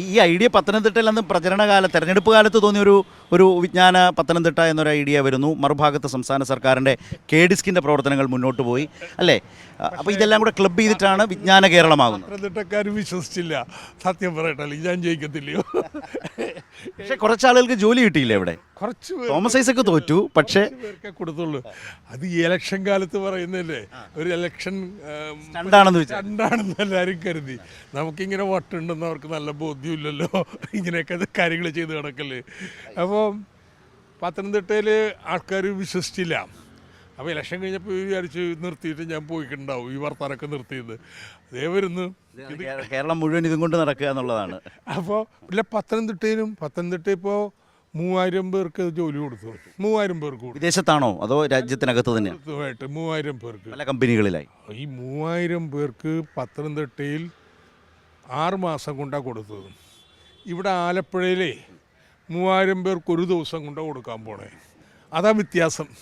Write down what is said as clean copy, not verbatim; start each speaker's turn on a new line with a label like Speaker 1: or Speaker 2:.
Speaker 1: ഈ ഐഡിയ പത്തനംതിട്ടയിൽ അന്ന് തെരഞ്ഞെടുപ്പ് കാലത്ത് തോന്നിയ ഒരു വിജ്ഞാന പത്തനംതിട്ട എന്നൊരു ഐഡിയ വരുന്നു. മറുഭാഗത്ത് സംസ്ഥാന സർക്കാരിൻ്റെ KDISCിൻ്റെ പ്രവർത്തനങ്ങൾ മുന്നോട്ട് പോയി അല്ലേ? അപ്പോൾ ഇതെല്ലാം കൂടെ ക്ലബ് ചെയ്തിട്ടാണ് വിജ്ഞാന കേരളമാകുന്നത്.
Speaker 2: പത്തനംതിട്ടക്കാർ വിശ്വസിച്ചില്ല, സത്യം പറയട്ടല്ലേ, ഞാൻ ജയിക്കത്തില്ലയോ.
Speaker 1: പക്ഷേ കുറച്ചാളുകൾക്ക് ജോലി കിട്ടിയില്ല ഇവിടെ.
Speaker 2: കുറച്ച്
Speaker 1: തോമസ് ഐസക്ക് തോറ്റു, പക്ഷേ
Speaker 2: പേർക്കേ കൊടുത്തുള്ളൂ. അത് ഈ ഇലക്ഷൻ കാലത്ത് പറയുന്നില്ലേ, ഒരു ഇലക്ഷൻ രണ്ടാണെന്ന് എല്ലാവരും കരുതി. നമുക്കിങ്ങനെ വട്ടുണ്ടെന്ന് അവർക്ക് നല്ല ബോധ്യമില്ലല്ലോ, ഇങ്ങനെയൊക്കെ കാര്യങ്ങൾ ചെയ്ത് കിടക്കല്ലേ. അപ്പോൾ പത്തനംതിട്ടയിൽ ആൾക്കാർ വിശ്വസിച്ചില്ല. അപ്പോൾ ഇലക്ഷൻ കഴിഞ്ഞപ്പോൾ വിചാരിച്ച് നിർത്തിയിട്ട് ഞാൻ പോയിട്ടുണ്ടാവും, ഈ വർത്താനൊക്കെ നിർത്തിയത്. അതേ വരുന്നു
Speaker 1: കേരളം മുഴുവൻ ഇതും കൊണ്ട് നടക്കുക എന്നുള്ളതാണ്.
Speaker 2: അപ്പോൾ ഇല്ല, പത്തനംതിട്ട ഇപ്പോൾ 3000 പേർക്ക് ജോലി കൊടുത്തു. 3000 പേർക്ക് കൊടുത്തു.
Speaker 1: വിദേശത്താണോ അതോ രാജ്യത്തിനകത്ത് തന്നെയാണ്?
Speaker 2: 3000 പേർക്ക്
Speaker 1: പല കമ്പനികളിലായി.
Speaker 2: ഈ 3000 പേർക്ക് പത്തനംതിട്ടയിൽ 6 മാസം കൊണ്ടാണ് കൊടുത്തത്. ഇവിടെ ആലപ്പുഴയിലെ 3000 പേർക്ക് ഒരു ദിവസം കൊണ്ടാണ് കൊടുക്കാൻ പോണേ. അതാ വ്യത്യാസം.